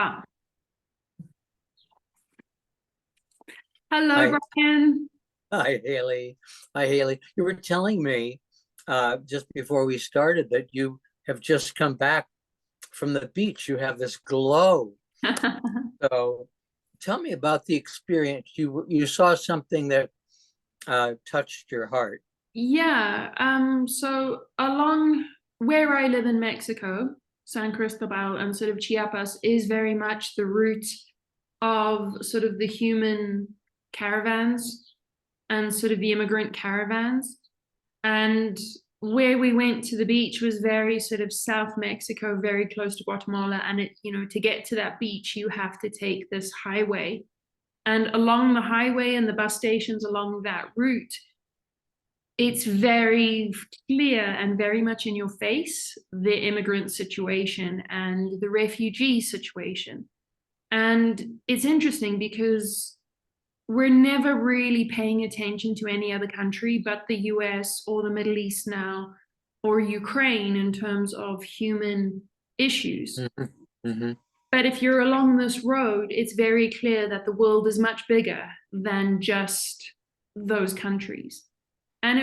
Ah, hello, Hi, Brian. hi, Haley. Hi, Haley. You were telling me just before we started that you have just come back from the beach. You have this glow. So tell me about the experience. You saw something that touched your heart. Yeah, so along where I live in Mexico, San Cristobal and sort of Chiapas is very much the route of sort of the human caravans and sort of the immigrant caravans. And where we went to the beach was very sort of South Mexico, very close to Guatemala. And to get to that beach, you have to take this highway. And along the highway and the bus stations along that route, it's very clear and very much in your face, the immigrant situation and the refugee situation. And it's interesting because we're never really paying attention to any other country but the US or the Middle East now, or Ukraine in terms of human issues. Mhm, mhm. But if you're along this road, it's very clear that the world is much bigger than just those countries. And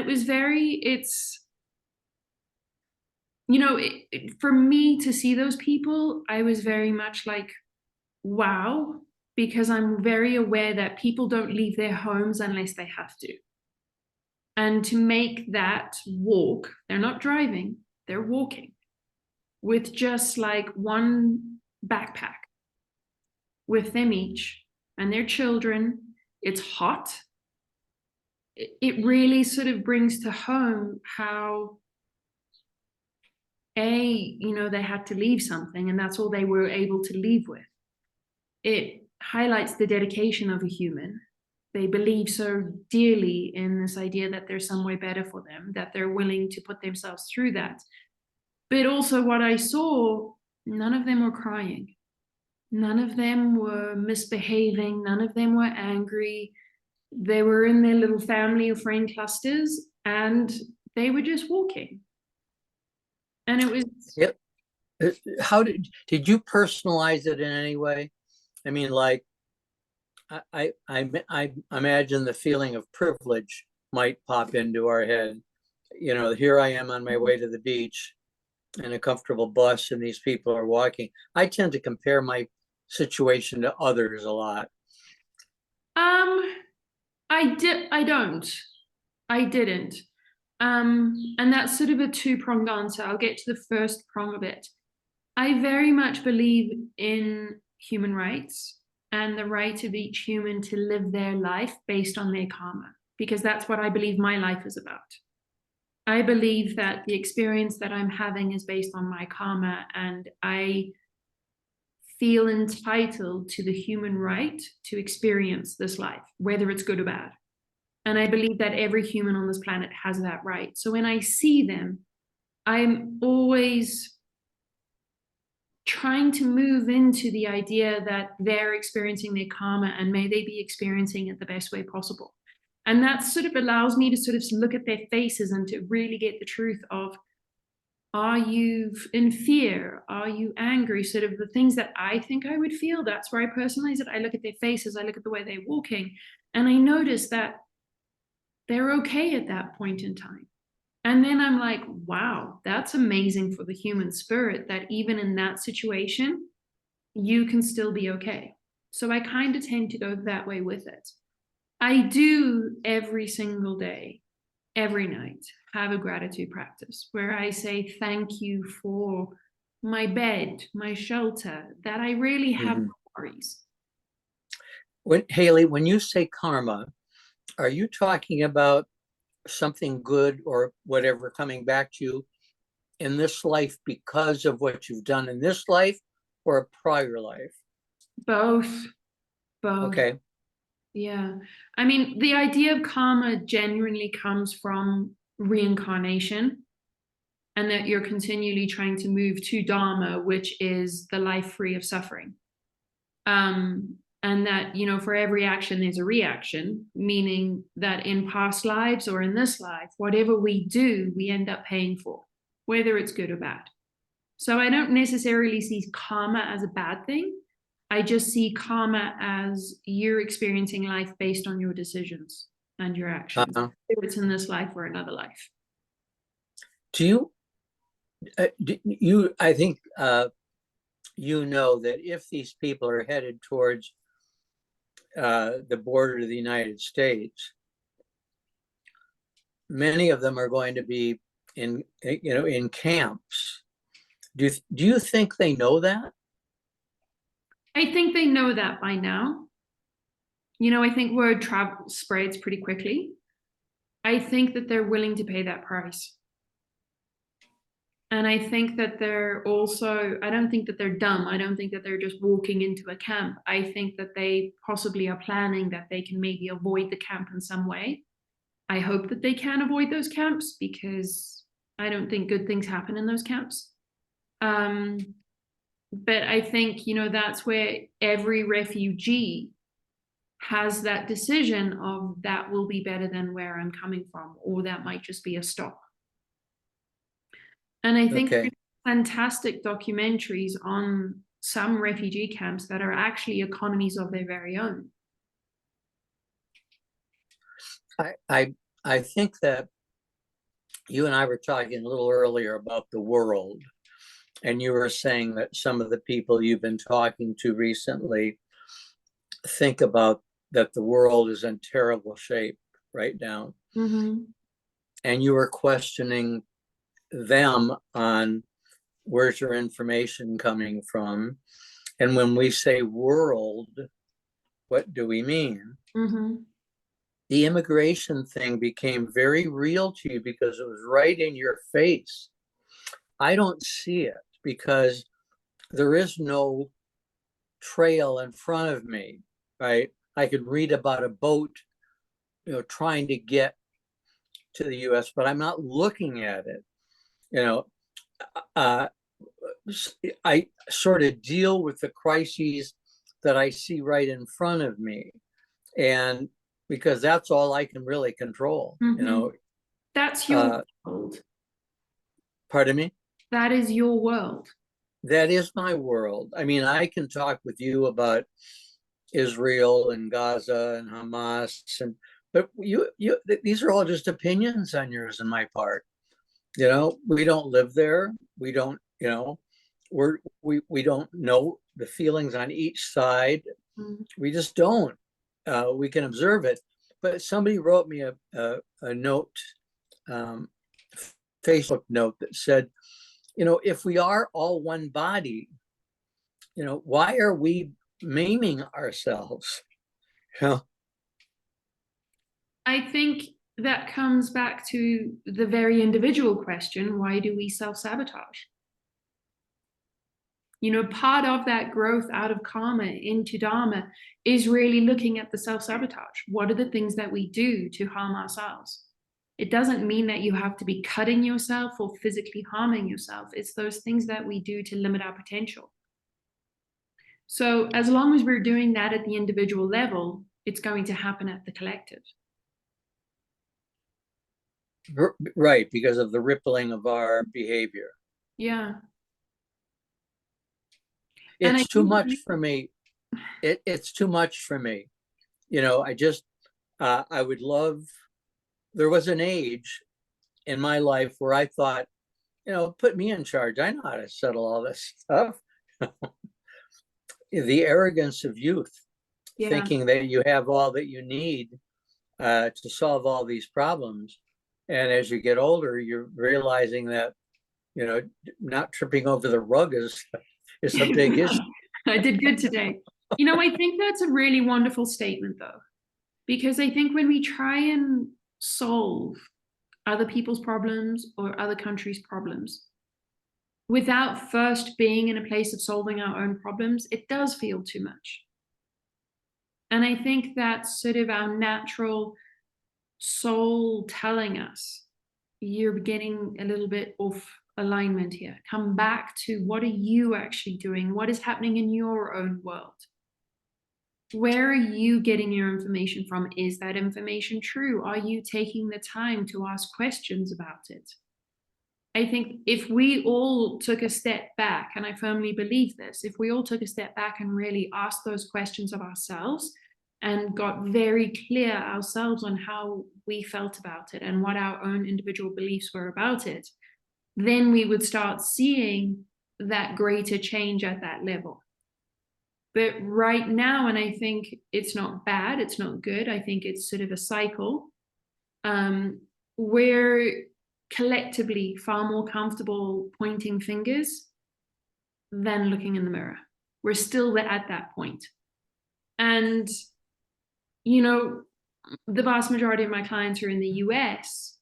for me to see those people, I was very much like, wow, because I'm very aware that people don't leave their homes unless they have to. And to make that walk, they're not driving, they're walking with just like one backpack with them each and their children. It's hot. It really sort of brings to home how they had to leave something and that's all they were able to leave with. It highlights the dedication of a human. They believe so dearly in this idea that there's some way better for them, that they're willing to put themselves through that. But also, what I saw, none of them were crying. None of them were misbehaving. None of them were angry. They were in their little family or friend clusters and they were just walking. And it was, Yep. How did you personalize it in any way? I mean, like I imagine the feeling of privilege might pop into our head. Here I am on my way to the beach in a comfortable bus, and these people are walking. I tend to compare my situation to others a lot. um, I don't. I didn't. And that's sort of a two-pronged answer. I'll get to the first prong of it. I very much believe in human rights and the right of each human to live their life based on their karma, because that's what I believe my life is about. I believe that the experience that I'm having is based on my karma, and I feel entitled to the human right to experience this life, whether it's good or bad. And I believe that every human on this planet has that right. So when I see them, I'm always trying to move into the idea that they're experiencing their karma and may they be experiencing it the best way possible. And that sort of allows me to sort of look at their faces and to really get the truth of, are you in fear? Are you angry? Sort of the things that I think I would feel. That's where I personalize it. I look at their faces, I look at the way they're walking, and I notice that they're okay at that point in time. And then I'm like, wow, that's amazing for the human spirit that even in that situation, you can still be okay. So I kind of tend to go that way with it. I do every single day, every night, have a gratitude practice where I say thank you for my bed, my shelter, that I really have Mhm. no worries. Haley, when you say karma, are you talking about something good or whatever coming back to you in this life because of what you've done in this life or a prior life? Both, both. Okay. Yeah. I mean, the idea of karma genuinely comes from reincarnation and that you're continually trying to move to dharma, which is the life free of suffering. And that, for every action, there's a reaction, meaning that in past lives or in this life, whatever we do, we end up paying for, whether it's good or bad. So I don't necessarily see karma as a bad thing. I just see karma as you're experiencing life based on your decisions and your actions. Uh, Whether it's in this life or another life. do you, I think, you know that if these people are headed towards the border of the United States, many of them are going to be in camps. Do you think they know that? I think they know that by now. I think word travel spreads pretty quickly. I think that they're willing to pay that price. And I think that I don't think that they're dumb. I don't think that they're just walking into a camp. I think that they possibly are planning that they can maybe avoid the camp in some way. I hope that they can avoid those camps because I don't think good things happen in those camps. But I think, that's where every refugee has that decision of that will be better than where I'm coming from, or that might just be a stop. And I think Okay. fantastic documentaries on some refugee camps that are actually economies of their very own. I think that you and I were talking a little earlier about the world, and you were saying that some of the people you've been talking to recently think about that the world is in terrible shape right now. Mm-hmm. And you were questioning them on where's your information coming from. And when we say world, what do we mean? Mm-hmm. The immigration thing became very real to you because it was right in your face. I don't see it because there is no trail in front of me, right? I could read about a boat, trying to get to the US, but I'm not looking at it. Uh, I sort of deal with the crises that I see right in front of me. And because that's all I can really control, Mm-hmm. That's your world. Pardon me? That is your world. That is my world. I mean, I can talk with you about Israel and Gaza and Hamas, but these are all just opinions on yours and my part. We don't live there. We don't, we don't know the feelings on each side. Mm-hmm. We just don't. We can observe it. But somebody wrote me a note, Facebook note that said, if we are all one body, why are we maiming ourselves? I think that comes back to the very individual question, why do we self-sabotage? Part of that growth out of karma into dharma is really looking at the self-sabotage. What are the things that we do to harm ourselves? It doesn't mean that you have to be cutting yourself or physically harming yourself. It's those things that we do to limit our potential. So as long as we're doing that at the individual level, it's going to happen at the collective. Right, because of the rippling of our behavior. Yeah. It's too much for me. It's too much for me. I would love, there was an age in my life where I thought, put me in charge. I know how to settle all this stuff. The arrogance of youth, thinking that you have all that you need to solve all these problems. And as you get older, you're realizing that, not tripping over the rug is a big issue. I did good today. I think that's a really wonderful statement, though, because I think when we try and solve other people's problems or other countries' problems without first being in a place of solving our own problems, it does feel too much. And I think that's sort of our natural soul telling us, you're getting a little bit off alignment here. Come back to what are you actually doing? What is happening in your own world? Where are you getting your information from? Is that information true? Are you taking the time to ask questions about it? I think if we all took a step back, and I firmly believe this, if we all took a step back and really asked those questions of ourselves and got very clear ourselves on how we felt about it and what our own individual beliefs were about it, then we would start seeing that greater change at that level. But right now, and I think it's not bad, it's not good, I think it's sort of a cycle. We're collectively far more comfortable pointing fingers than looking in the mirror. We're still at that point. And, you know, the vast majority of my clients are in the US,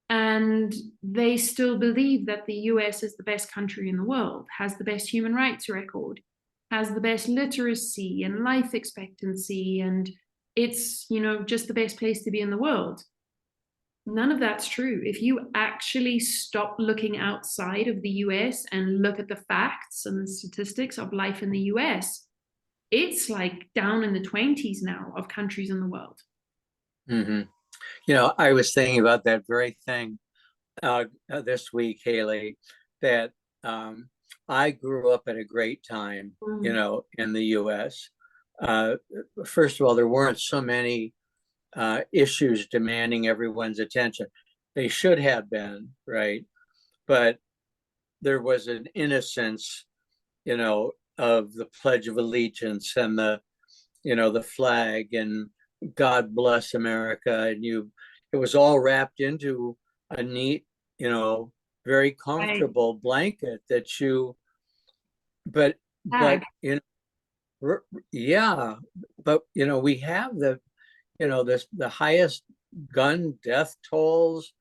and they still believe that the US is the best country in the world, has the best human rights record, has the best literacy and life expectancy, and it's, you know, just the best place to be in the world. None of that's true. If you actually stop looking outside of the US and look at the facts and the statistics of life in the US, it's like down in the 20s now of countries in the world. Mm-hmm. You know, I was thinking about that very thing this week, Haley, that I grew up at a great time, you know, in the US. First of all, there weren't so many issues demanding everyone's attention. They should have been, right? But there was an innocence, you know, of the Pledge of Allegiance and the, you know, the flag and God bless America. And it was all wrapped into a neat, you know, very comfortable blanket that you, but, you know, yeah, but, you know, we have the, you know, the highest gun death tolls.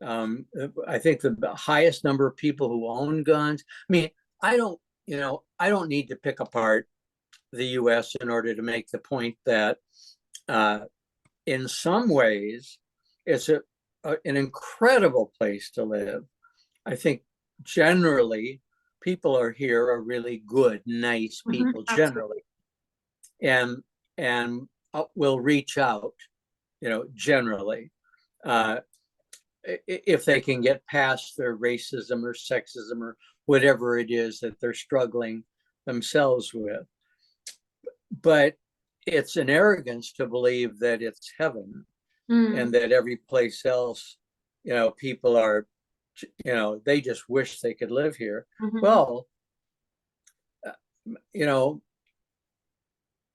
I think the highest number of people who own guns. I mean, I don't need to pick apart the US in order to make the point that in some ways it's an incredible place to live. I think generally people are really good, nice people generally, and will reach out, you know, generally, if they can get past their racism or sexism or whatever it is that they're struggling themselves with. But it's an arrogance to believe that it's heaven and that every place else, you know, people are, you know, they just wish they could live here. Well, you know,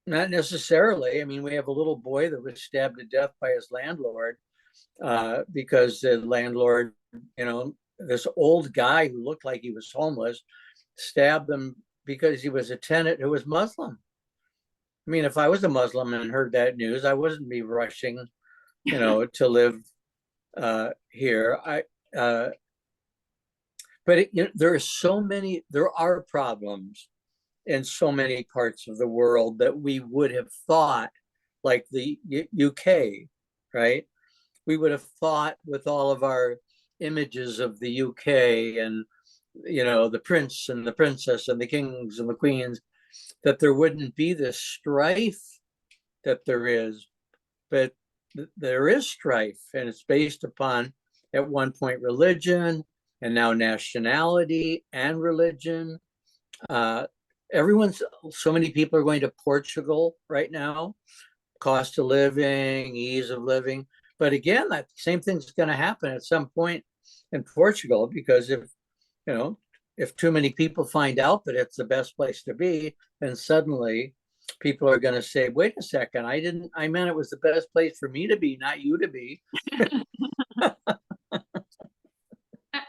not necessarily. I mean, we have a little boy that was stabbed to death by his landlord because the landlord, you know, this old guy who looked like he was homeless, stabbed him because he was a tenant who was Muslim. I mean, if I was a Muslim and heard that news, I wouldn't be rushing, you know, to live here. But you know, there are problems in so many parts of the world that we would have thought, like the UK, right? We would have thought with all of our images of the UK and, you know, the prince and the princess and the kings and the queens, that there wouldn't be this strife that there is. But there is strife, and it's based upon, at one point, religion, and now nationality and religion. So many people are going to Portugal right now, cost of living, ease of living. But again, that same thing's going to happen at some point in Portugal, because if too many people find out that it's the best place to be, then suddenly people are going to say, wait a second, I meant it was the best place for me to be, not you to be.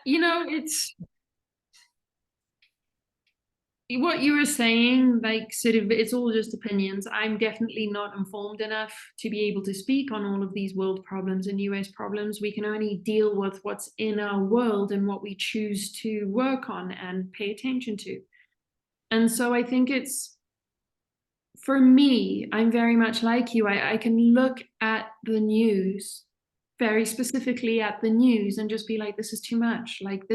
You know, it's what you were saying, like sort of, it's all just opinions. I'm definitely not informed enough to be able to speak on all of these world problems and US problems. We can only deal with what's in our world and what we choose to work on and pay attention to. And so I think it's, for me, I'm very much like you. I can look at the news, very specifically at the news, and just be like, this is too much. Like,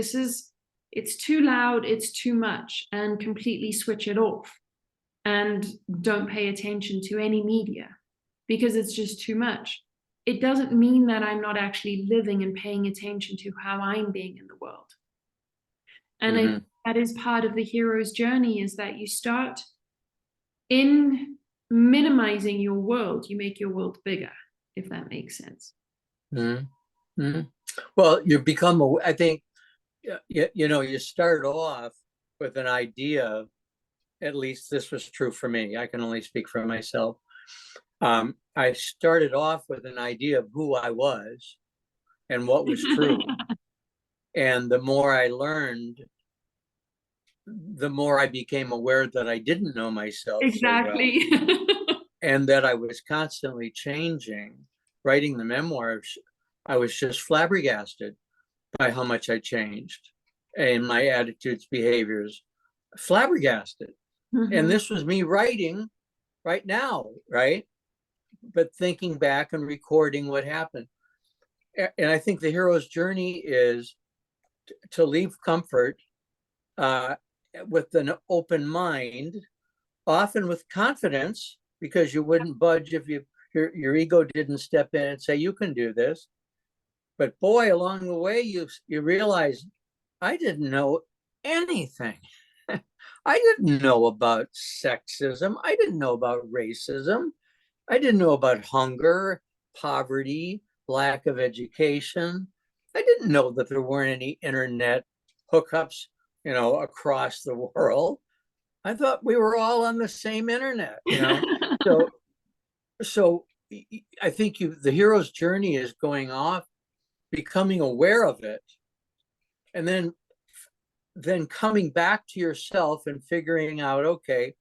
it's too loud, it's too much, and completely switch it off and don't pay attention to any media because it's just too much. It doesn't mean that I'm not actually living and paying attention to how I'm being in the world. And I think that is part of the hero's journey, is that you start in minimizing your world, you make your world bigger, if that makes sense. Well, you become, I think, you start off with an idea, at least this was true for me. I can only speak for myself. I started off with an idea of who I was and what was true. And the more I learned, the more I became aware that I didn't know myself Exactly. so well, and that I was constantly changing. Writing the memoirs, I was just flabbergasted by how much I changed and my attitudes, behaviors, flabbergasted. And this was me writing right now, right? But thinking back and recording what happened. And I think the hero's journey is to leave comfort with an open mind, often with confidence, because you wouldn't budge if your ego didn't step in and say, you can do this. But boy, along the way, you realize I didn't know anything. I didn't know about sexism. I didn't know about racism. I didn't know about hunger, poverty, lack of education. I didn't know that there weren't any internet hookups, across the world. I thought we were all on the same internet, So I think the hero's journey is going off, becoming aware of it, and then coming back to yourself and figuring out, okay,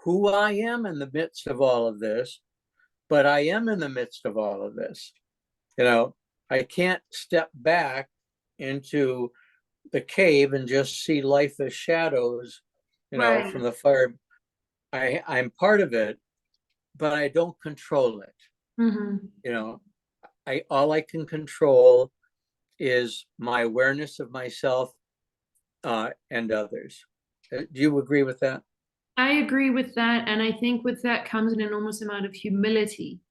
who I am in the midst of all of this, but I am in the midst of all of this. I can't step back into the cave and just see life as shadows, Right. from the fire. I'm part of it, but I don't control it. All I can control is my awareness of myself and others. Do you agree with that? I agree with that. And I think with that comes an enormous amount of humility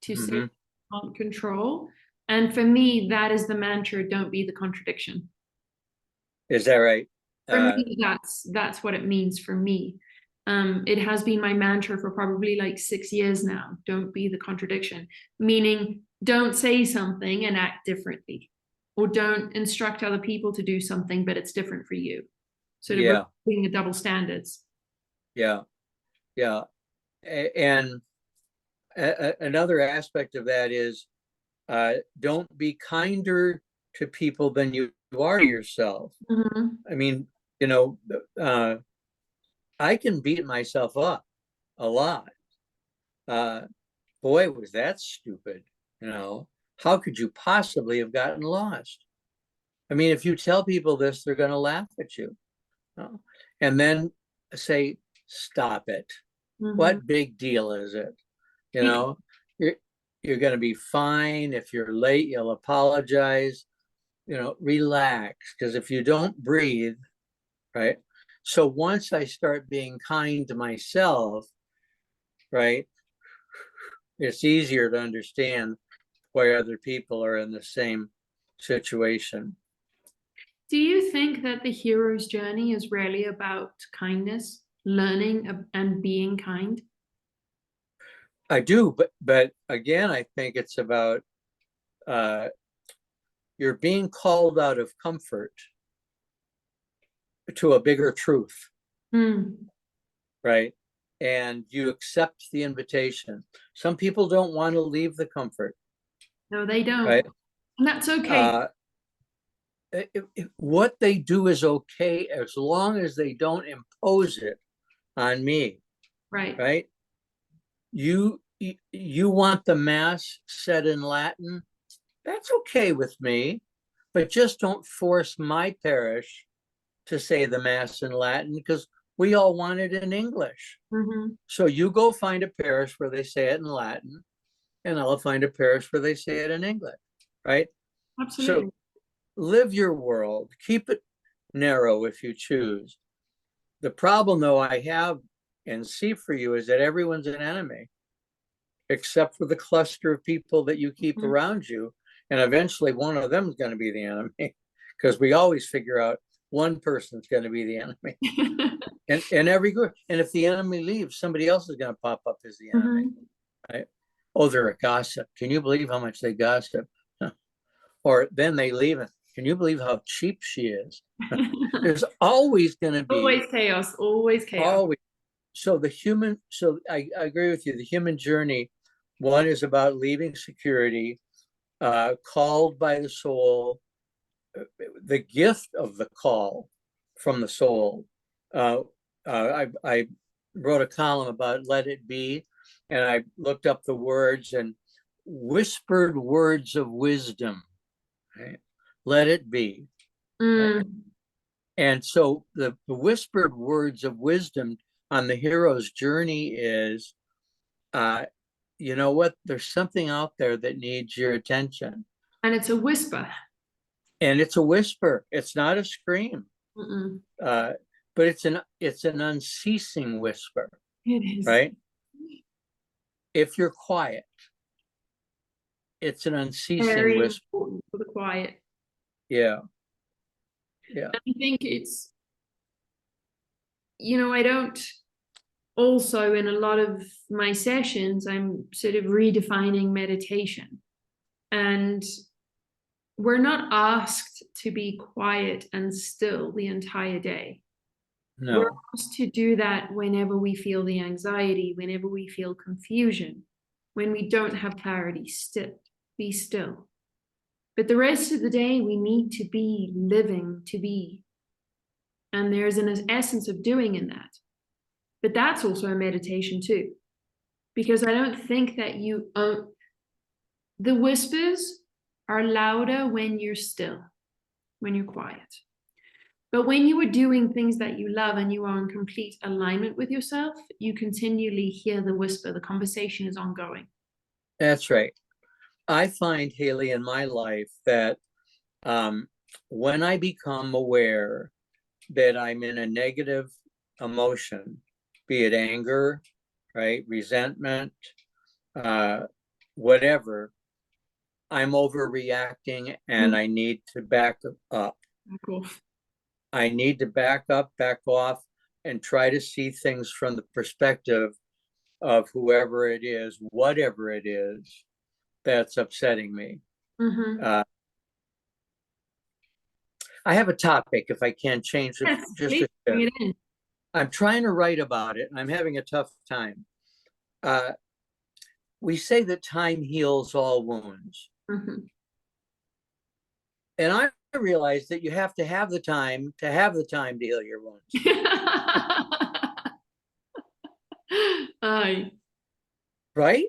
to say you can't control. And for me, that is the mantra, don't be the contradiction. Is that right? For me, that's what it means for me. It has been my mantra for probably like 6 years now. Don't be the contradiction, meaning don't say something and act differently, or don't instruct other people to do something, but it's different for you. Sort of being the double standards. Yeah. And another aspect of that is don't be kinder to people than you are yourself. I mean, I can beat myself up a lot. Boy, was that stupid. How could you possibly have gotten lost? I mean, if you tell people this, they're going to laugh at you. And then say, stop it. What big deal is it? You're going to be fine. If you're late, you'll apologize. Relax. Because if you don't breathe, right? So once I start being kind to myself, right, it's easier to understand why other people are in the same situation. Do you think that the hero's journey is really about kindness, learning and being kind? I do, but again, I think it's about you're being called out of comfort to a bigger truth, right? And you accept the invitation. Some people don't want to leave the comfort. No, they don't. Right? And that's okay. What they do is okay as long as they don't impose it on me. Right. Right? You want the mass said in Latin? That's okay with me, but just don't force my parish to say the mass in Latin, because we all want it in English. So you go find a parish where they say it in Latin, and I'll find a parish where they say it in English, right? Absolutely. So live your world, keep it narrow if you choose. The problem, though, I have and see for you is that everyone's an enemy, except for the cluster of people that you keep around you. And eventually one of them is going to be the enemy, because we always figure out one person's going to be the enemy. And every group, and if the enemy leaves, somebody else is going to pop up as the enemy. Right? Oh, they're a gossip. Can you believe how much they gossip? Or then they leave it. Can you believe how cheap she is? There's always going to be Always chaos, always chaos. always. So I agree with you. The human journey, one is about leaving security, called by the soul, the gift of the call from the soul. I wrote a column about let it be, and I looked up the words and whispered words of wisdom. Right? Let it be. Right? And so the whispered words of wisdom on the hero's journey is, you know what? There's something out there that needs your attention. And it's a whisper. And it's a whisper. It's not a scream. But it's an unceasing whisper. It is. Right? If you're quiet, it's an unceasing Very whisper. important for the quiet. Yeah. I think it's, I don't, also in a lot of my sessions, I'm sort of redefining meditation. And we're not asked to be quiet and still the entire day. No. We're asked to do that whenever we feel the anxiety, whenever we feel confusion, when we don't have clarity, be still. But the rest of the day, we need to be living to be. And there's an essence of doing in that. But that's also a meditation too. Because I don't think that the whispers are louder when you're still, when you're quiet. But when you are doing things that you love and you are in complete alignment with yourself, you continually hear the whisper. The conversation is ongoing. That's right. I find, Haley, in my life that when I become aware that I'm in a negative emotion, be it anger, right, resentment, whatever, I'm overreacting and I need to back up. Cool. I need to back up, back off, and try to see things from the perspective of whoever it is, whatever it is that's upsetting me. I have a topic, if I can change it. Yes, just please bring it in. I'm trying to write about it and I'm having a tough time. We say that time heals all wounds. And I realized that you have to have the time to heal your wounds. Right?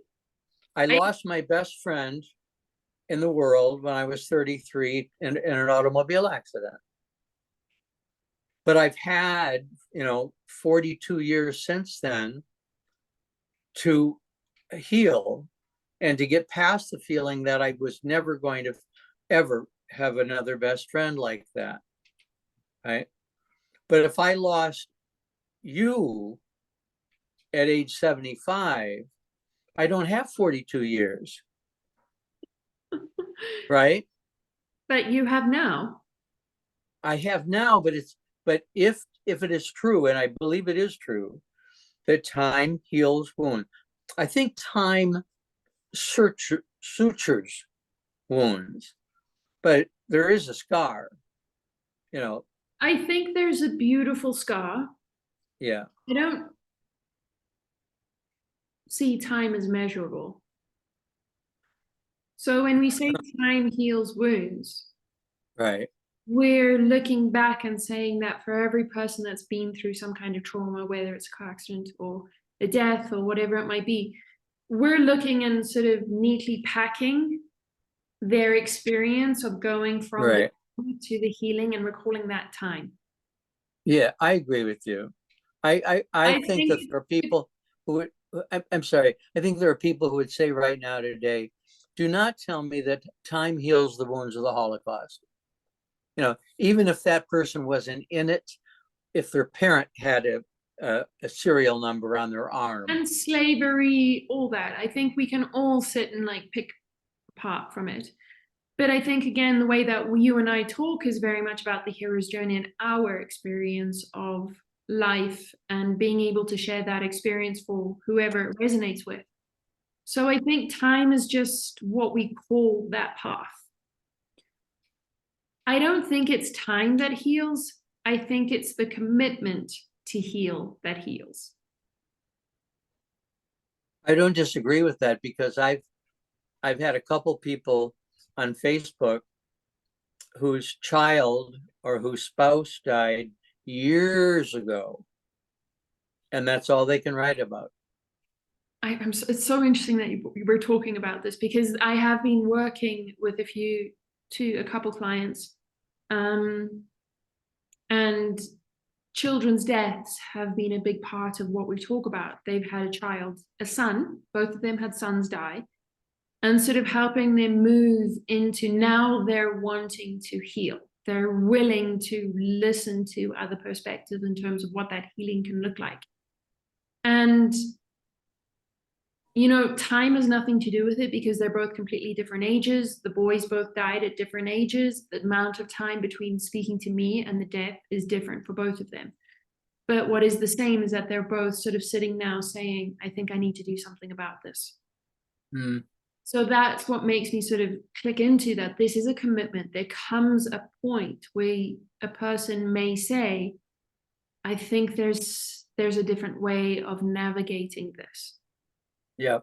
I lost my best friend in the world when I was 33 in an automobile accident. But I've had, 42 years since then to heal and to get past the feeling that I was never going to ever have another best friend like that. Right? But if I lost you at age 75, I don't have 42 years. Right? But you have now. I have now, but if it is true, and I believe it is true, that time heals wounds. I think time sutures wounds, but there is a scar, I think there's a beautiful scar. Yeah. I don't see time as measurable. So when we say time heals wounds, right, we're looking back and saying that for every person that's been through some kind of trauma, whether it's a car accident or a death or whatever it might be, we're looking and sort of neatly packing their experience of going from right to the healing and recalling that time. Yeah, I agree with you. I think that there are people who would, I'm sorry, I think there are people who would say right now today, do not tell me that time heals the wounds of the Holocaust. Even if that person wasn't in it, if their parent had a serial number on their arm. And slavery, all that. I think we can all sit and pick apart from it. But I think, again, the way that you and I talk is very much about the hero's journey and our experience of life and being able to share that experience for whoever it resonates with. So I think time is just what we call that path. I don't think it's time that heals. I think it's the commitment to heal that heals. I don't disagree with that, because I've had a couple people on Facebook whose child or whose spouse died years ago, and that's all they can write about. It's so interesting that you were talking about this, because I have been working with a couple clients, and children's deaths have been a big part of what we talk about. They've had a son, both of them had sons die, and sort of helping them move into, now they're wanting to heal. They're willing to listen to other perspectives in terms of what that healing can look like. And time has nothing to do with it, because they're both completely different ages. The boys both died at different ages. The amount of time between speaking to me and the death is different for both of them. But what is the same is that they're both sort of sitting now saying, I think I need to do something about this. Mm. So that's what makes me sort of click into that. This is a commitment. There comes a point where a person may say, I think there's a different way of navigating this. Yeah.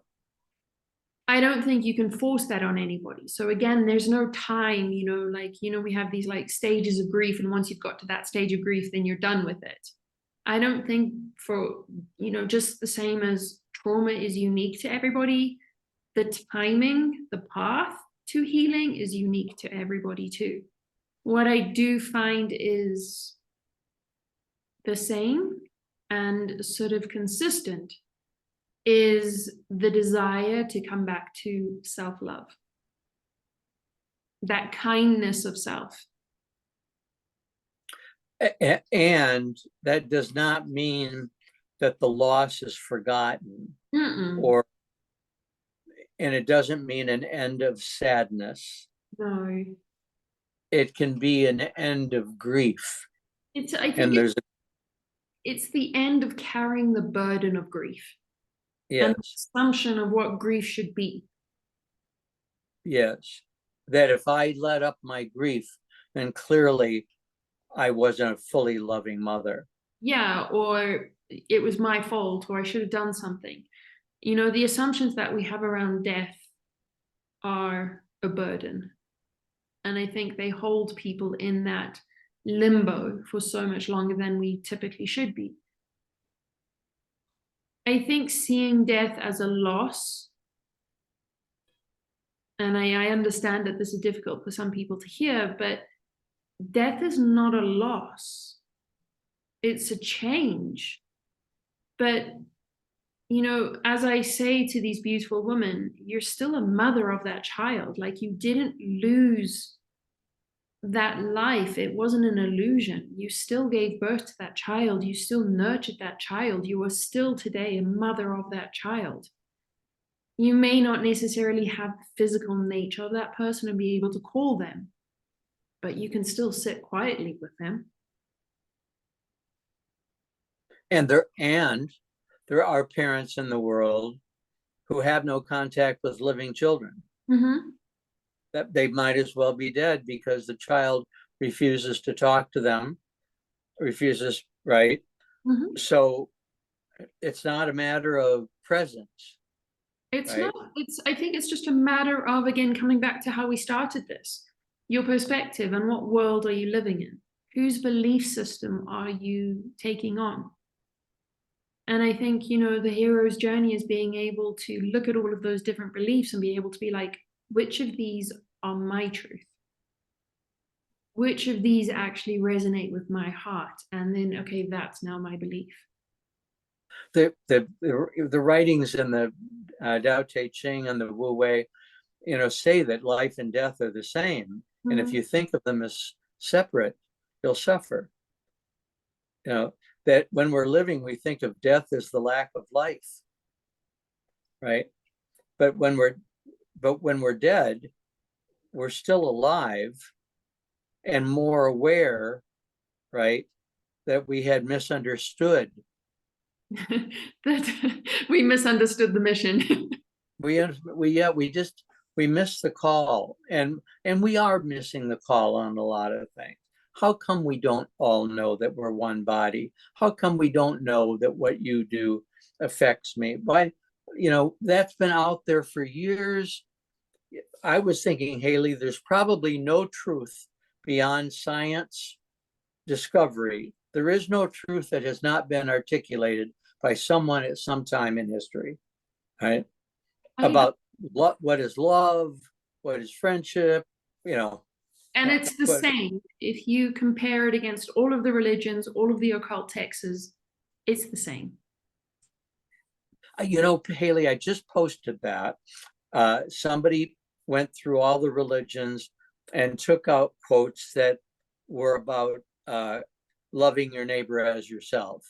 I don't think you can force that on anybody. So again, there's no time, we have these like stages of grief, and once you've got to that stage of grief, then you're done with it. I don't think just the same as trauma is unique to everybody, the timing, the path to healing is unique to everybody too. What I do find is the same and sort of consistent is the desire to come back to self-love, that kindness of self. And that does not mean that the loss is forgotten. Mm-mm. And it doesn't mean an end of sadness. No. It can be an end of grief. I think it's the end of carrying the burden of grief. Yes. And the assumption of what grief should be. Yes. That if I let up my grief, then clearly I wasn't a fully loving mother. Yeah, or it was my fault, or I should have done something. The assumptions that we have around death are a burden. And I think they hold people in that limbo for so much longer than we typically should be. I think seeing death as a loss, and I understand that this is difficult for some people to hear, but death is not a loss. It's a change. But, as I say to these beautiful women, you're still a mother of that child. Like, you didn't lose that life. It wasn't an illusion. You still gave birth to that child. You still nurtured that child. You are still today a mother of that child. You may not necessarily have the physical nature of that person and be able to call them, but you can still sit quietly with them. And there are parents in the world who have no contact with living children. Mm-hmm. That they might as well be dead because the child refuses to talk to them, right? Mm-hmm. So it's not a matter of presence. It's right? not, I think it's just a matter of, again, coming back to how we started this, your perspective and what world are you living in? Whose belief system are you taking on? And I think, the hero's journey is being able to look at all of those different beliefs and be able to be like, which of these are my truth? Which of these actually resonate with my heart? And then, okay, that's now my belief. The writings in the Tao Te Ching and the Wu Wei, say that life and death are the same. Mm-hmm. And if you think of them as separate, you'll suffer. That when we're living, we think of death as the lack of life, right? But when we're dead, were still alive and more aware, right, that we had misunderstood. That we misunderstood the mission. We missed the call, and we are missing the call on a lot of things. How come we don't all know that we're one body? How come we don't know that what you do affects me? Why, that's been out there for years. I was thinking, Haley, there's probably no truth beyond science discovery. There is no truth that has not been articulated by someone at some time in history, right? About what is love, what is friendship, and it's the same. If you compare it against all of the religions, all of the occult texts, it's the same. Haley, I just posted that. Somebody went through all the religions and took out quotes that were about loving your neighbor as yourself.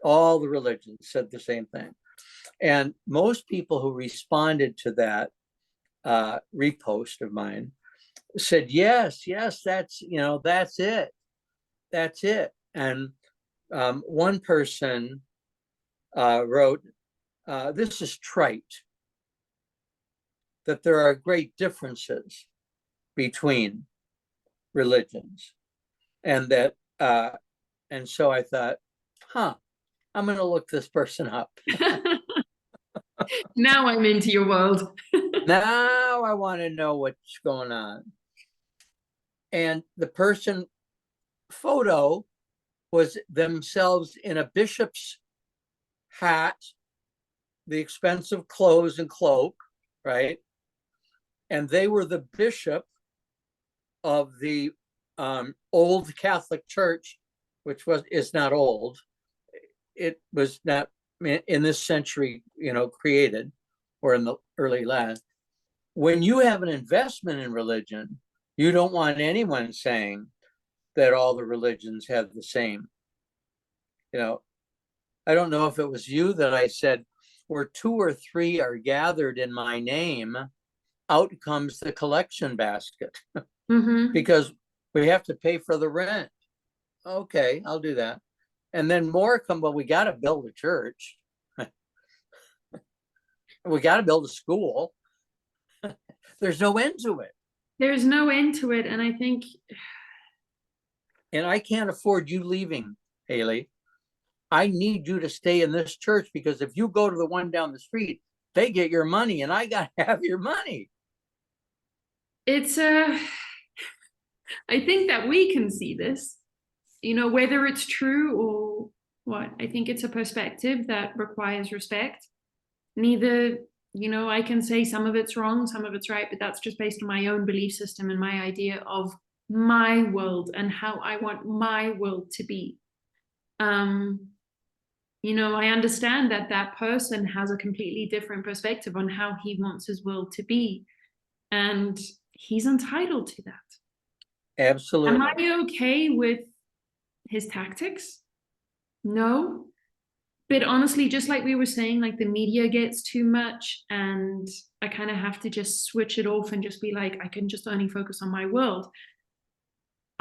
All the religions said the same thing. And most people who responded to that repost of mine said, yes, that's it. That's it. And one person wrote, this is trite, that there are great differences between religions. And that, and so I thought, I'm going to look this person up. Now I'm into your world. Now I want to know what's going on. And the person photo was themselves in a bishop's hat, the expensive clothes and cloak, right? And they were the bishop of the old Catholic Church, which is not old. It was not in this century, created, or in the early last. When you have an investment in religion, you don't want anyone saying that all the religions have the same. I don't know if it was you that I said, where 2 or 3 are gathered in my name, out comes the collection basket. Mm-hmm. Because we have to pay for the rent. Okay, I'll do that. And then more come, well, we got to build a church. We got to build a school. There's no end to it. There's no end to it. And I think. And I can't afford you leaving, Haley. I need you to stay in this church, because if you go to the one down the street, they get your money and I got to have your money. I think that we can see this, whether it's true or what. I think it's a perspective that requires respect. Neither, I can say some of it's wrong, some of it's right, but that's just based on my own belief system and my idea of my world and how I want my world to be. I understand that that person has a completely different perspective on how he wants his world to be, and he's entitled to that. Absolutely. Am I okay with his tactics? No. But honestly, just like we were saying, like the media gets too much, and I kind of have to just switch it off and just be like, I can just only focus on my world.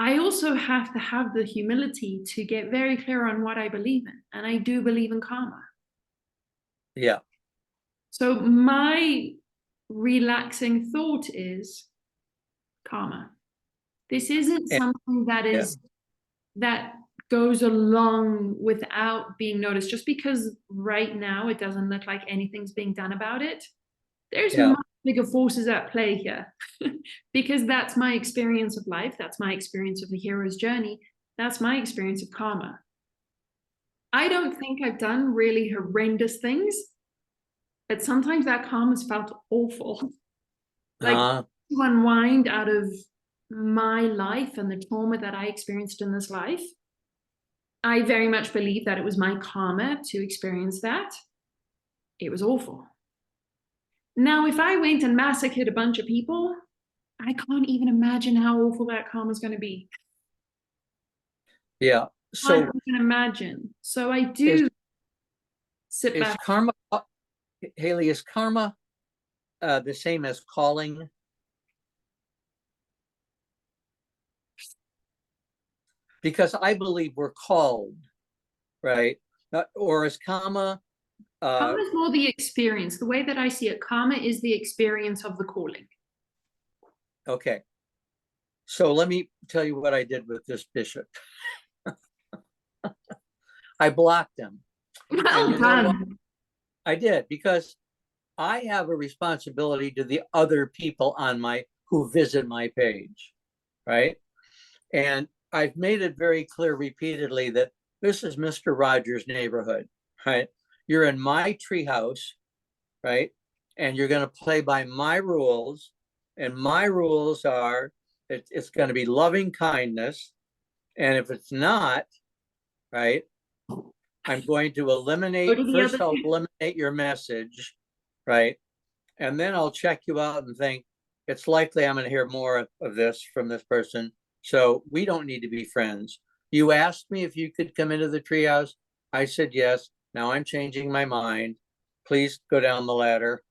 I also have to have the humility to get very clear on what I believe in. And I do believe in karma. Yeah. So my relaxing thought is karma. This isn't something that goes along without being noticed. Just because right now it doesn't look like anything's being done about it, there's much bigger forces at play here. Because that's my experience of life. That's my experience of the hero's journey. That's my experience of karma. I don't think I've done really horrendous things, but sometimes that karma's felt awful. Like to unwind out of my life and the trauma that I experienced in this life, I very much believe that it was my karma to experience that. It was awful. Now, if I went and massacred a bunch of people, I can't even imagine how awful that karma is going to be. Yeah. So I can't even imagine. So I do sit back. Is karma, Haley, is karma the same as calling? because I believe we're called, right? Or as karma, Karma is more the experience. The way that I see it, karma is the experience of the calling. okay. So let me tell you what I did with this bishop. I blocked him. Well done. I did, because I have a responsibility to the other people on my who visit my page, right? And I've made it very clear repeatedly that this is Mr. Rogers' neighborhood, right? You're in my treehouse, right? And you're going to play by my rules. And my rules are it's going to be loving kindness. And if it's not, right, I'm going to eliminate, first I'll eliminate your message, right? And then I'll check you out and think, it's likely I'm going to hear more of this from this person. So we don't need to be friends. You asked me if you could come into the treehouse. I said yes. Now I'm changing my mind. Please go down the ladder.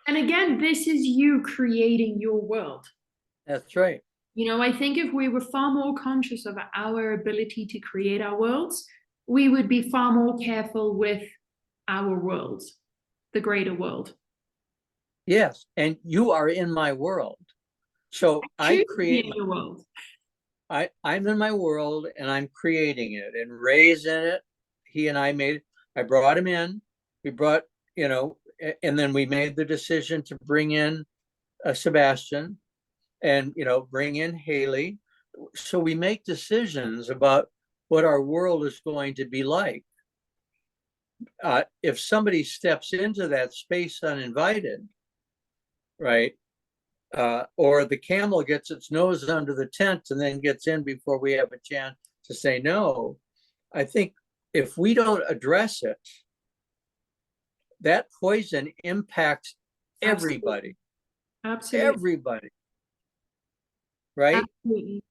And again, this is you creating your world. That's right. You know, I think if we were far more conscious of our ability to create our worlds, we would be far more careful with our worlds, the greater world. Yes. And you are in my world. So I create your world. I'm in my world and I'm creating it, and Ray's in it. He and I brought him in. We brought, and then we made the decision to bring in Sebastian and, bring in Haley. So we make decisions about what our world is going to be like. If somebody steps into that space uninvited, right? Or the camel gets its nose under the tent and then gets in before we have a chance to say no. I think if we don't address it, that poison impacts everybody. Absolutely. Everybody. Right? Absolutely.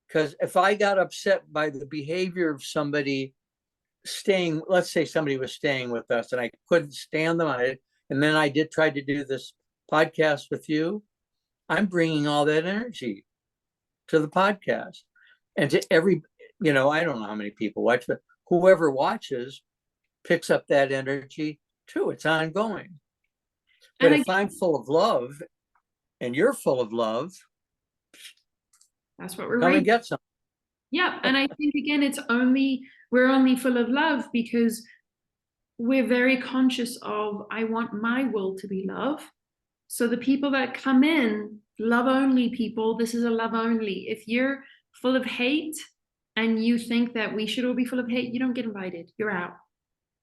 Because if I got upset by the behavior of somebody staying, let's say somebody was staying with us and I couldn't stand them, and then I did try to do this podcast with you, I'm bringing all that energy to the podcast and to every, I don't know how many people watch, but whoever watches picks up that energy too. It's ongoing. But if I'm full of love and you're full of love, that's what we're come and get some. Yeah. And I think again, we're only full of love because we're very conscious of, I want my world to be love. So the people that come in, love only people, this is a love only. If you're full of hate and you think that we should all be full of hate, you don't get invited. You're out.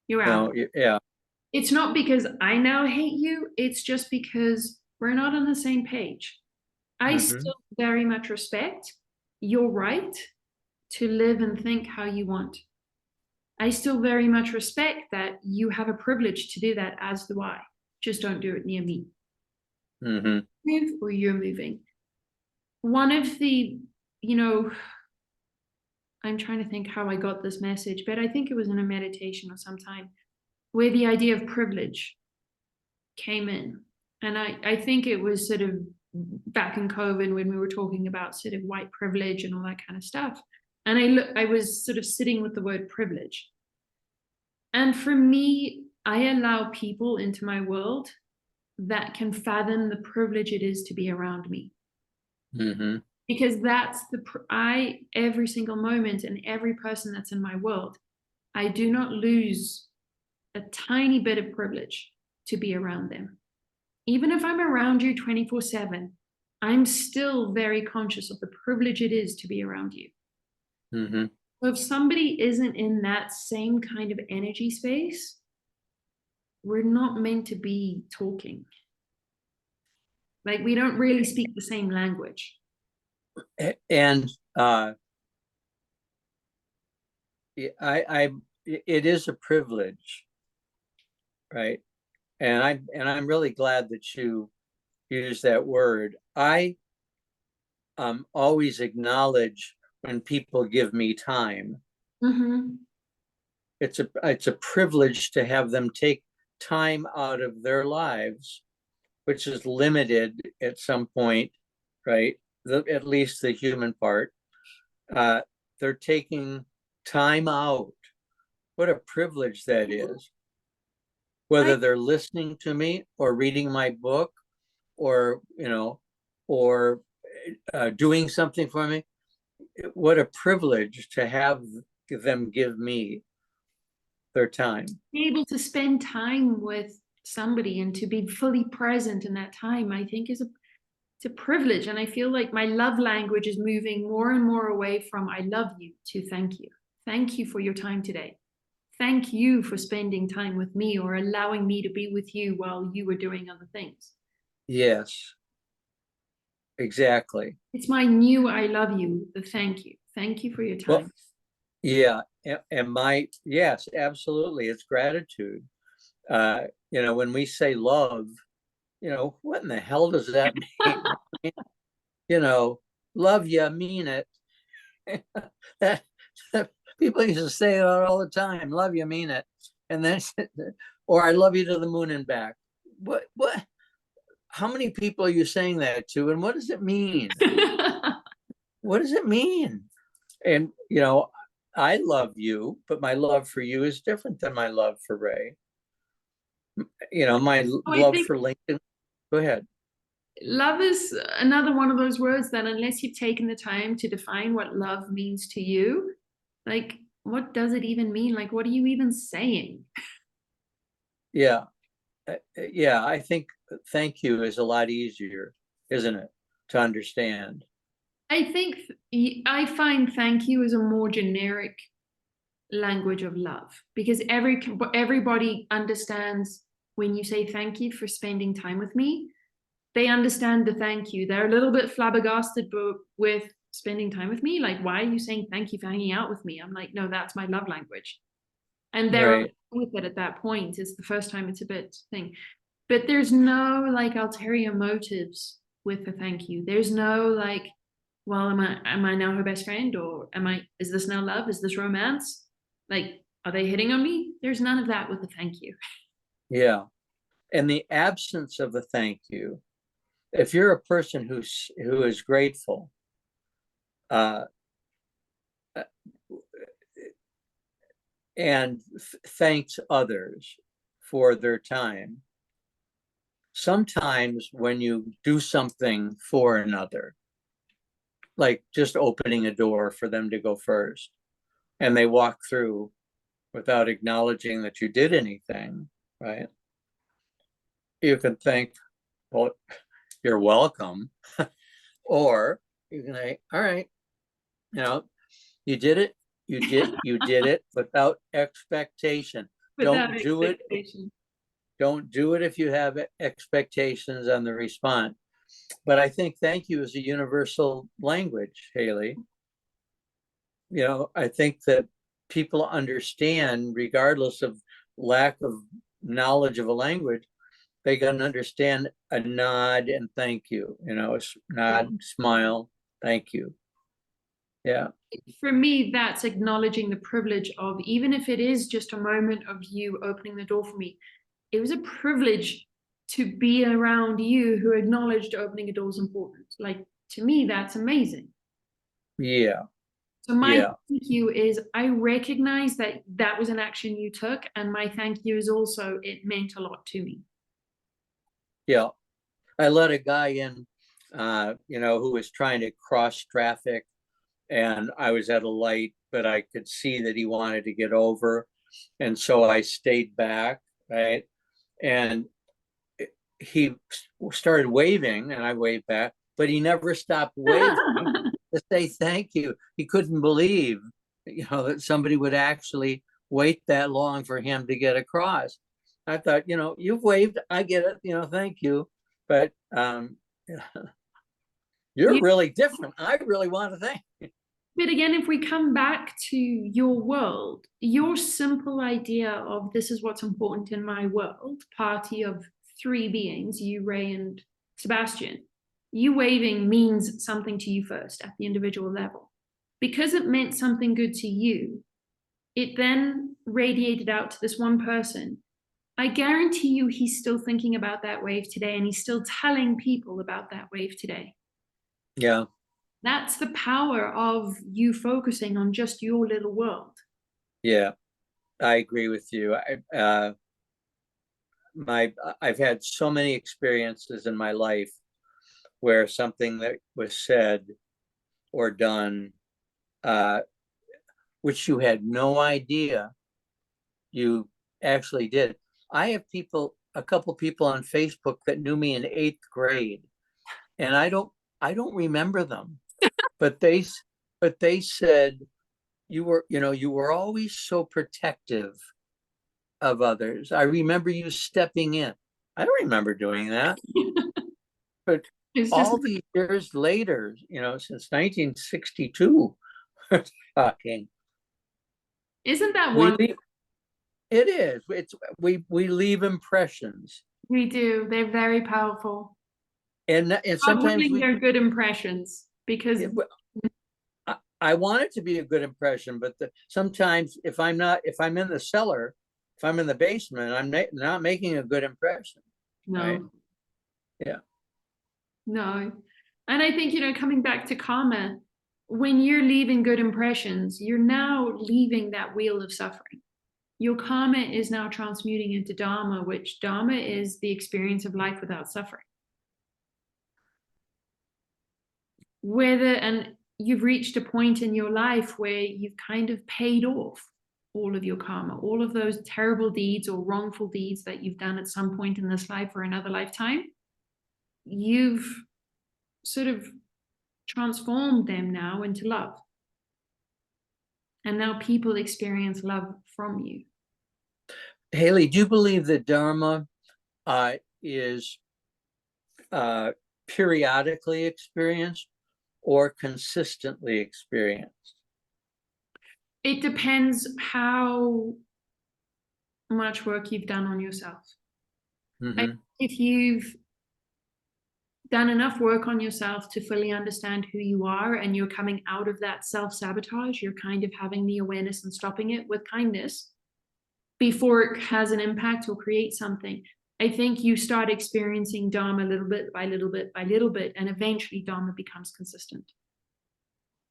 You're out. No, yeah. It's not because I now hate you. It's just because we're not on the same page. I still very much respect your right to live and think how you want. I still very much respect that you have a privilege to do that, as do I. Just don't do it near me. Move or you're moving. One of the, I'm trying to think how I got this message, but I think it was in a meditation or sometime where the idea of privilege came in. And I think it was sort of back in COVID when we were talking about sort of white privilege and all that kind of stuff. And I was sort of sitting with the word privilege. And for me, I allow people into my world that can fathom the privilege it is to be around me. Because that's every single moment and every person that's in my world, I do not lose a tiny bit of privilege to be around them. Even if I'm around you 24/7, I'm still very conscious of the privilege it is to be around you. So if somebody isn't in that same kind of energy space, we're not meant to be talking. Like, we don't really speak the same language. And it is a privilege, right? And I'm really glad that you use that word. I always acknowledge when people give me time. It's a privilege to have them take time out of their lives, which is limited at some point, right? At least the human part, uh, they're taking time out. What a privilege that is. I Whether they're listening to me or reading my book or, or doing something for me. What a privilege to have them give me their time. be able to spend time with somebody and to be fully present in that time, I think it's a privilege. And I feel like my love language is moving more and more away from I love you to thank you. Thank you for your time today. Thank you for spending time with me or allowing me to be with you while you were doing other things. Yes, exactly. It's my new I love you, the thank you. Thank you for your Well, time. yeah, yes, absolutely. It's gratitude. When we say love, what in the hell does that mean? You know, love you, mean it. that, people used to say it all the time. Love you, mean it. And then, or I love you to the moon and back. What? How many people are you saying that to? And what does it mean? What does it mean? And, I love you, but my love for you is different than my love for Ray. My I love think for Lincoln. Go ahead. love is another one of those words that unless you've taken the time to define what love means to you, like what does it even mean? Like what are you even saying? Yeah. Yeah, I think thank you is a lot easier, isn't it, to understand? I think I find thank you is a more generic language of love because everybody understands when you say thank you for spending time with me. They understand the thank you. They're a little bit flabbergasted with spending time with me. Like, why are you saying thank you for hanging out with me? I'm like, no, that's my love language. And they're okay Right. with it at that point. It's the first time it's a bit thing. But there's no like ulterior motives with the thank you. There's no like, well, am I now her best friend? Or is this now love? Is this romance? Like, are they hitting on me? There's none of that with the thank you. Yeah. And the absence of a thank you, if you're a person who is grateful, uh, and thanks others for their time, sometimes when you do something for another, like just opening a door for them to go first, and they walk through without acknowledging that you did anything, right? You can think, well, you're welcome. Or you can say, all right, you know, you did it, you did it without expectation. Without Don't do it. expectation. Don't do it if you have expectations on the response. But I think thank you is a universal language, Haley. I think that people understand, regardless of lack of knowledge of a language, they can understand a nod and thank you, a nod, smile, thank you. Yeah. For me, that's acknowledging the privilege of, even if it is just a moment of you opening the door for me, it was a privilege to be around you who acknowledged opening a door is important. Like, to me, that's amazing. Yeah. So my Yeah. thank you is I recognize that that was an action you took, and my thank you is also it meant a lot to me. Yeah. I let a guy in, who was trying to cross traffic, and I was at a light, but I could see that he wanted to get over. And so I stayed back, right? And he started waving, and I waved back, but he never stopped waving to say thank you. He couldn't believe, that somebody would actually wait that long for him to get across. I thought, you've waved, I get it, thank you. But you're You, really different. I really want to thank you. but again, if we come back to your world, your simple idea of this is what's important in my world, party of three beings, you, Ray, and Sebastian, you waving means something to you first at the individual level. Because it meant something good to you, it then radiated out to this one person. I guarantee you he's still thinking about that wave today and he's still telling people about that wave today. Yeah. That's the power of you focusing on just your little world. Yeah, I agree with you. I've had so many experiences in my life where something that was said or done, uh, which you had no idea you actually did. I have a couple people on Facebook that knew me in eighth grade, and I don't remember them, but they said you were always so protective of others. I remember you stepping in. I don't remember doing that, but It's just, all these years later, since 1962, we're talking. isn't that We one? leave, it is. We leave impressions, We do. They're very powerful. and God sometimes willing, they're good impressions because it, I want it to be a good impression, but sometimes if I'm in the cellar, if I'm in the basement, I'm not making a good impression, right? no, Yeah, no. And I think, coming back to karma, when you're leaving good impressions, you're now leaving that wheel of suffering. Your karma is now transmuting into dharma, which dharma is the experience of life without suffering. And you've reached a point in your life where you've kind of paid off all of your karma, all of those terrible deeds or wrongful deeds that you've done at some point in this life or another lifetime. You've sort of transformed them now into love. And now people experience love from you. Haley, do you believe that Dharma is periodically experienced or consistently experienced? It depends how much work you've done on yourself. Mm-hmm. If you've done enough work on yourself to fully understand who you are and you're coming out of that self-sabotage, you're kind of having the awareness and stopping it with kindness before it has an impact or creates something. I think you start experiencing Dharma little bit by little bit by little bit, and eventually Dharma becomes consistent.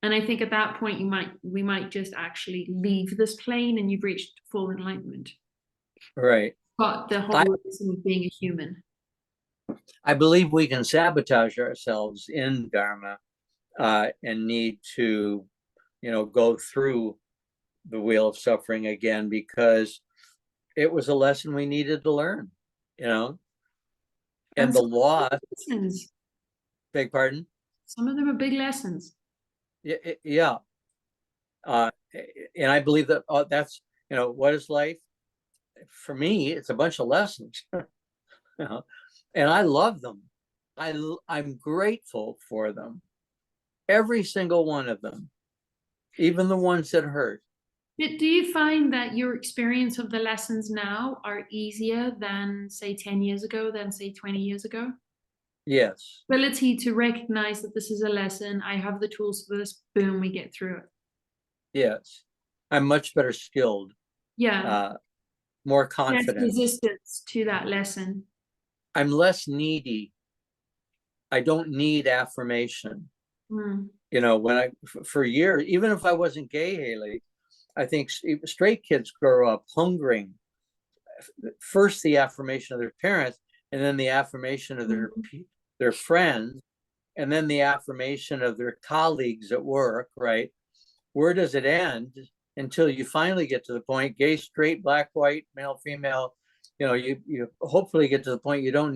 And I think at that point we might just actually leave this plane and you've reached full enlightenment. Right. But the I, whole lesson of being a human. I believe we can sabotage ourselves in Dharma and need to, go through the wheel of suffering again because it was a lesson we needed to learn, and And the some law, lessons. beg pardon? Some of them are big lessons. Yeah. And I believe that that's, what is life? For me, it's a bunch of lessons, and I love them. I'm grateful for them. Every single one of them, even the ones that hurt. Do you find that your experience of the lessons now are easier than, say, 10 years ago, than, say, 20 years ago? Yes. Ability to recognize that this is a lesson, I have the tools for this, boom, we get through it. Yes. I'm much better skilled, Yeah, more less confident. resistance to that lesson. I'm less needy. I don't need affirmation. Mm. For years, even if I wasn't gay, Haley, I think straight kids grow up hungering first the affirmation of their parents, and then the affirmation of their friends, and then the affirmation of their colleagues at work. Right? Where does it end? Until you finally get to the point, gay, straight, black, white, male, female. You hopefully get to the point I don't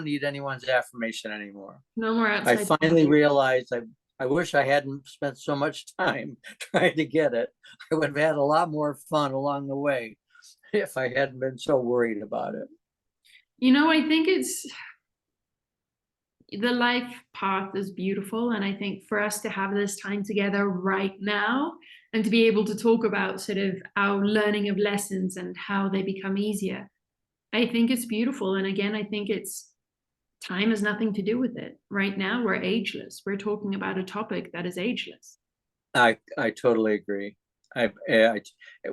need anyone's affirmation anymore. No more I outside. finally realized I wish I hadn't spent so much time trying to get it. I would have had a lot more fun along the way if I hadn't been so worried about it. I think it's the life path is beautiful. And I think for us to have this time together right now and to be able to talk about sort of our learning of lessons and how they become easier, I think it's beautiful. And again, I think time has nothing to do with it. Right now, we're ageless. We're talking about a topic that is ageless. I totally agree.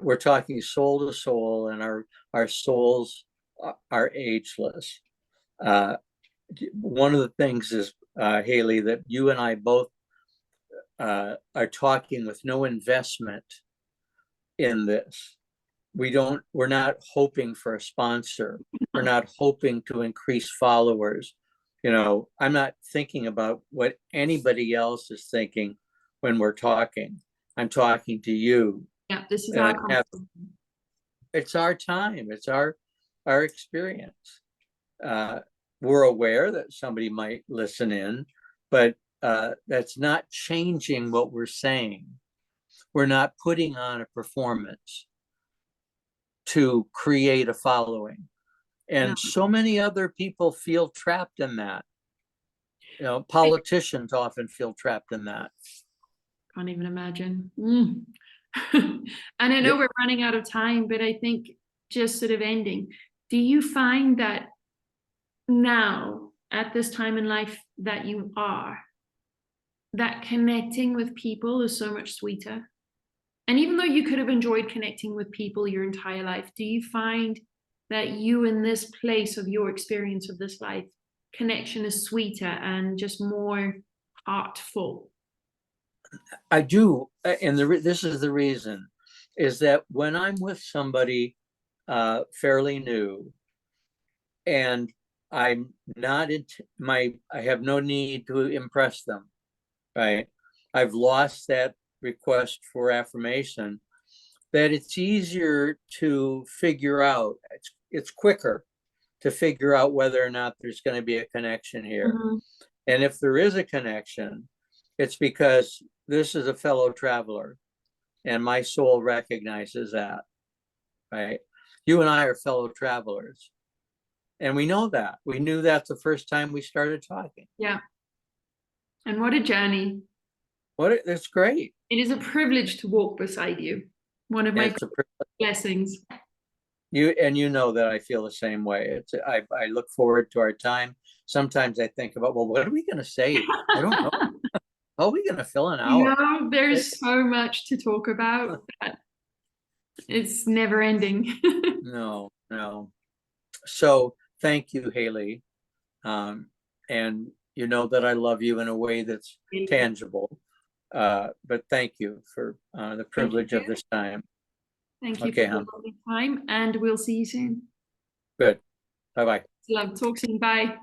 We're talking soul to soul, and our souls are ageless. One of the things is, Haley, that you and I both are talking with no investment in this. We're not hoping for a sponsor. We're not hoping to increase followers. I'm not thinking about what anybody else is thinking when we're talking. I'm talking to you. Yeah, this is And our it's our time. It's our experience. We're aware that somebody might listen in, but that's not changing what we're saying. We're not putting on a performance to create a following. And so many other people feel trapped in that. Politicians often feel trapped in that. Can't even imagine. And I know we're running out of time, but I think just sort of ending, do you find that now, at this time in life that you are, that connecting with people is so much sweeter? And even though you could have enjoyed connecting with people your entire life, do you find that you, in this place of your experience of this life, connection is sweeter and just more heartful? I do, and this is the reason, is that when I'm with somebody fairly new, and I'm not I have no need to impress them, right? I've lost that request for affirmation, that it's easier to figure out, it's quicker to figure out whether or not there's going to be a connection here. Mm-hmm. And if there is a connection, it's because this is a fellow traveler and my soul recognizes that, right? You and I are fellow travelers. And we know that. We knew that the first time we started talking. Yeah. And what a journey. That's great. It is a privilege to walk beside you. One of my blessings. You know that I feel the same way. I look forward to our time. Sometimes I think about, well, what are we going to say? I don't know. How are we going to fill an hour? There's so much to talk about that it's never ending. No. So thank you, Haley. And you know that I love you in a way that's tangible. But thank you for the privilege of this time. Thank you for the time, and we'll see you soon. Good. Bye-bye. Love. Talk soon. Bye.